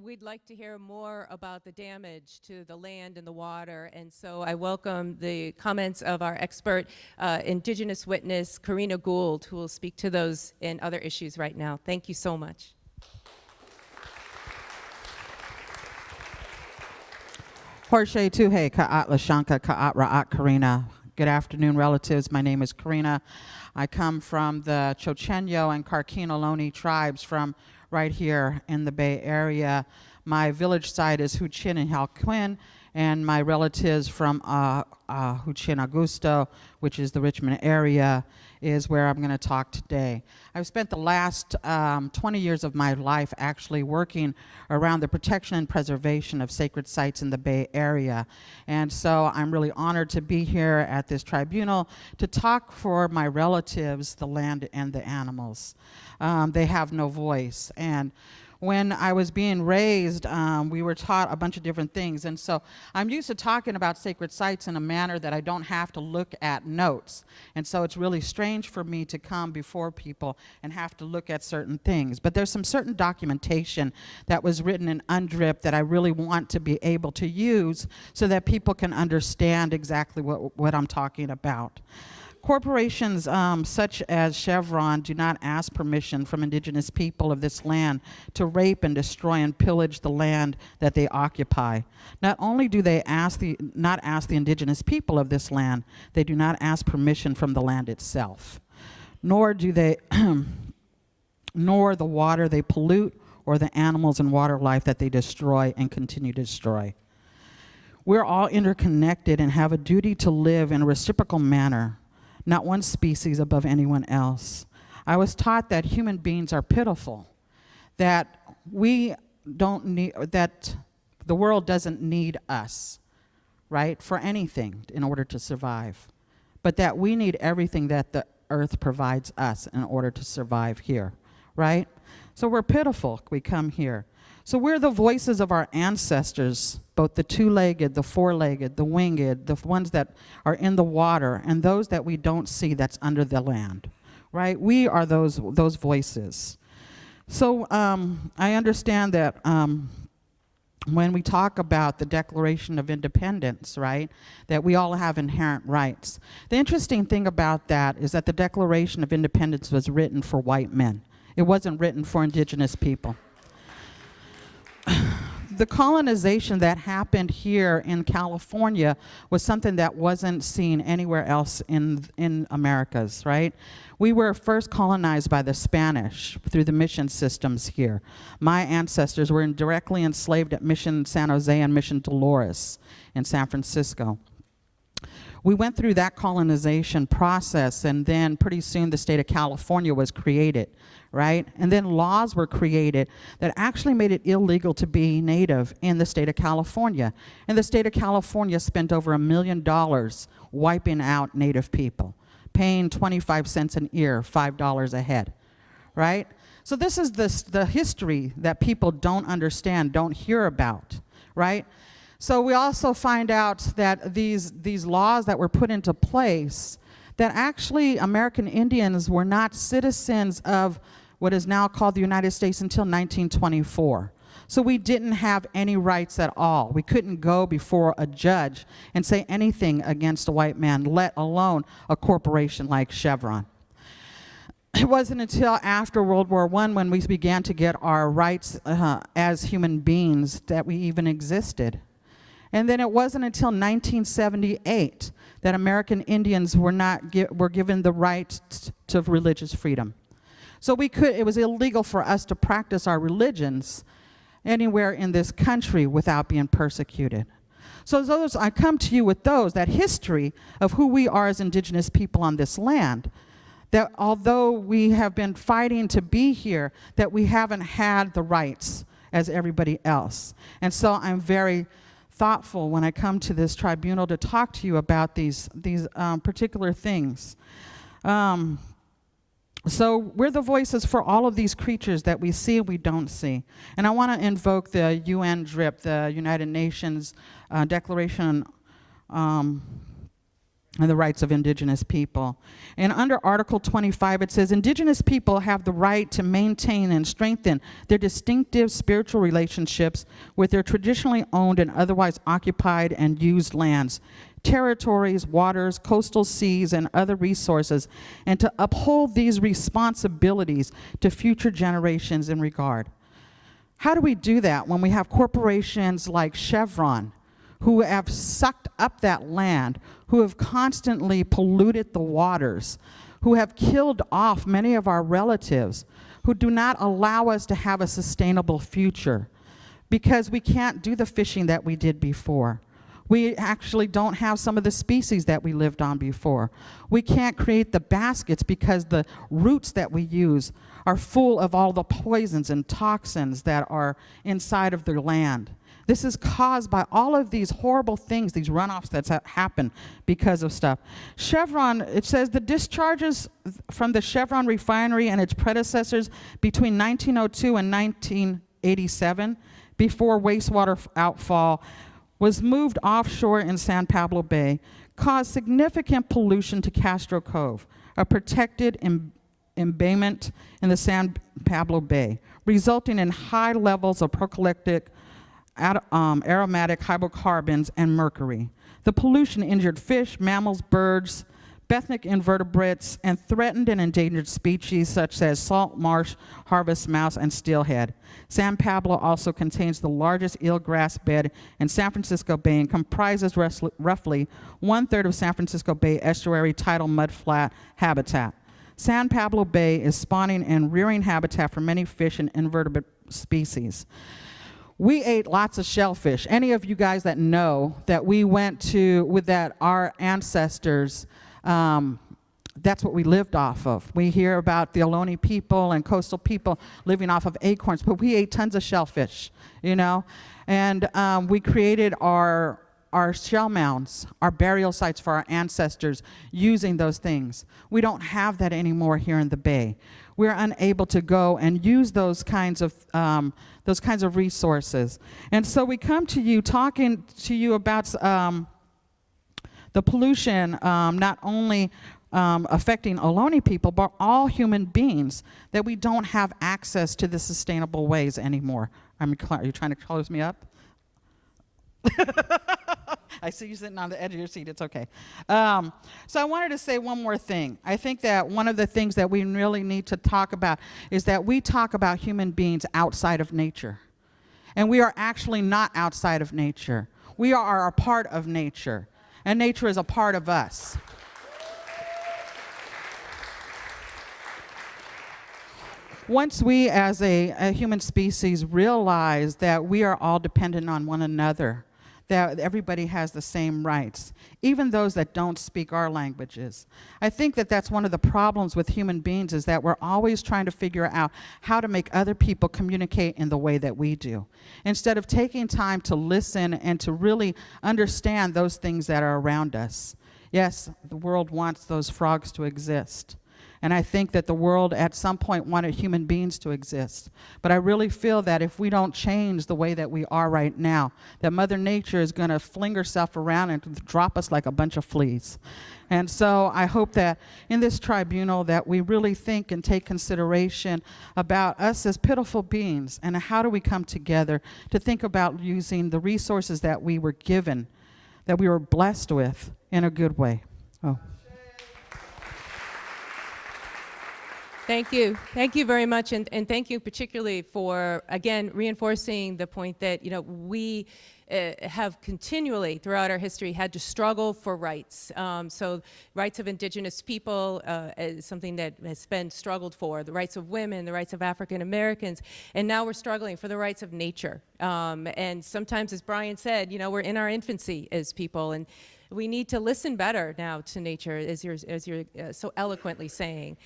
we'd like to hear more about the damage to the land and the water. And so I welcome the comments of our expert Indigenous witness, Corrina Gould, who will speak to those and other issues right now. Thank you so much. Horshay Tuhe Ka'at Lashanka Ka'at Ra'at Corrina. Good afternoon, relatives. My name is Corrina. I come from the Chochenyo and Carquinoloni tribes from right here in the Bay Area. My village site is Huchin and Halquin, and my relatives from Huchin Augusto, which is the Richmond area, is where I'm going to talk today. I've spent the last 20 years of my life actually working around the protection and preservation of sacred sites in the Bay Area. And so I'm really honored to be here at this tribunal to talk for my relatives, the land and the animals. They have no voice. And when I was being raised, we were taught a bunch of different things. And so I'm used to talking about sacred sites in a manner that I don't have to look at notes. And so it's really strange for me to come before people and have to look at certain things. But there's some certain documentation that was written in UNDRIP that I really want to be able to use so that people can understand exactly what I'm talking about. Corporations such as Chevron do not ask permission from indigenous people of this land to rape and destroy and pillage the land that they occupy. Not only do they not ask the indigenous people of this land, they do not ask permission from the land itself. Nor do they, nor the water they pollute or the animals and water life that they destroy and continue to destroy. We're all interconnected and have a duty to live in a reciprocal manner, not one species above anyone else. I was taught that human beings are pitiful, that we don't need, that the world doesn't need us, right, for anything in order to survive, but that we need everything that the earth provides us in order to survive here, right? So we're pitiful, we come here. So we're the voices of our ancestors, both the two-legged, the four-legged, the winged, the ones that are in the water, and those that we don't see that's under the land, right? We are those voices. So I understand that when we talk about the Declaration of Independence, right, that we all have inherent rights. The interesting thing about that is that the Declaration of Independence was written for white men. It wasn't written for indigenous people. The colonization that happened here in California was something that wasn't seen anywhere else in Americas, right? We were first colonized by the Spanish through the mission systems here. My ancestors were directly enslaved at Mission San Jose and Mission Dolores in San Francisco. We went through that colonization process, and then pretty soon the state of California was created, right? And then laws were created that actually made it illegal to be Native in the state of California. And the state of California spent over $1 million wiping out Native people, paying 25 cents an ear, $5 a head, right? So this is the history that people don't understand, don't hear about, right? So we also find out that these laws that were put into place, that actually American Indians were not citizens of what is now called the United States until 1924. So we didn't have any rights at all. We couldn't go before a judge and say anything against a white man, let alone a corporation like Chevron. It wasn't until after World War I when we began to get our rights as human beings that we even existed. And then it wasn't until 1978 that American Indians were given the right to religious freedom. So it was illegal for us to practice our religions anywhere in this country without being persecuted. So I come to you with that history of who we are as indigenous people on this land, that although we have been fighting to be here, that we haven't had the rights as everybody else. And so I'm very thoughtful when I come to this tribunal to talk to you about these particular things. So we're the voices for all of these creatures that we see and we don't see. And I want to invoke the UN DRIP, the United Nations Declaration and the rights of Indigenous people. And under Article 25, it says, Indigenous people have the right to maintain and strengthen their distinctive spiritual relationships with their traditionally owned and otherwise occupied and used lands, territories, waters, coastal seas, and other resources, and to uphold these responsibilities to future generations in regard. How do we do that when we have corporations like Chevron, who have sucked up that land, who have constantly polluted the waters, who have killed off many of our relatives, who do not allow us to have a sustainable future because we can't do the fishing that we did before. We actually don't have some of the species that we lived on before. We can't create the baskets because the roots that we use are full of all the poisons and toxins that are inside of their land. This is caused by all of these horrible things, these runoffs that happen because of stuff. Chevron, it says the discharges from the Chevron refinery and its predecessors between 1902 and 1987, before wastewater outfall was moved offshore in San Pablo Bay, caused significant pollution to Castro Cove, a protected embayment in the San Pablo Bay, resulting in high levels of prochlotic aromatic hydrocarbons and mercury. The pollution injured fish, mammals, birds, benthic invertebrates, and threatened and endangered species such as salt marsh, harvest mouse, and steelhead. San Pablo also contains the largest eelgrass bed in San Francisco Bay and comprises roughly 1/3 of San Francisco Bay estuary tidal mudflat habitat. San Pablo Bay is spawning and rearing habitat for many fish and invertebrate species. We ate lots of shellfish. Any of you guys that know that we went to, with that our ancestors, that's what we lived off of. We hear about the Ohlone people and coastal people living off of acorns, but we ate tons of shellfish, you know? And we created our shell mounds, our burial sites for our ancestors using those things. We don't have that anymore here in the Bay. We're unable to go and use those kinds of resources. And so we come to you talking to you about the pollution not only affecting Ohlone people, but all human beings, that we don't have access to the sustainable ways anymore. Are you trying to close me up? I see you sitting on the edge of your seat. It's okay. So I wanted to say one more thing. I think that one of the things that we really need to talk about is that we talk about human beings outside of nature. And we are actually not outside of nature. We are a part of nature. And nature is a part of us. Once we as a human species realize that we are all dependent on one another, that everybody has the same rights, even those that don't speak our languages. I think that that's one of the problems with human beings, is that we're always trying to figure out how to make other people communicate in the way that we do, instead of taking time to listen and to really understand those things that are around us. Yes, the world wants those frogs to exist. And I think that the world at some point wanted human beings to exist. But I really feel that if we don't change the way that we are right now, that Mother Nature is going to fling herself around and drop us like a bunch of fleas. And so I hope that in this tribunal that we really think and take consideration about us as pitiful beings, and how do we come together to think about using the resources that we were given, that we were blessed with, in a good way. Oh. Thank you. Thank you very much. And thank you particularly for, again, reinforcing the point that, you know, we have continually throughout our history had to struggle for rights. So rights of Indigenous people is something that has been struggled for, the rights of women, the rights of African Americans, and now we're struggling for the rights of nature. And sometimes, as Brian said, you know, we're in our infancy as people, and we need to listen better now to nature, as you're so eloquently saying.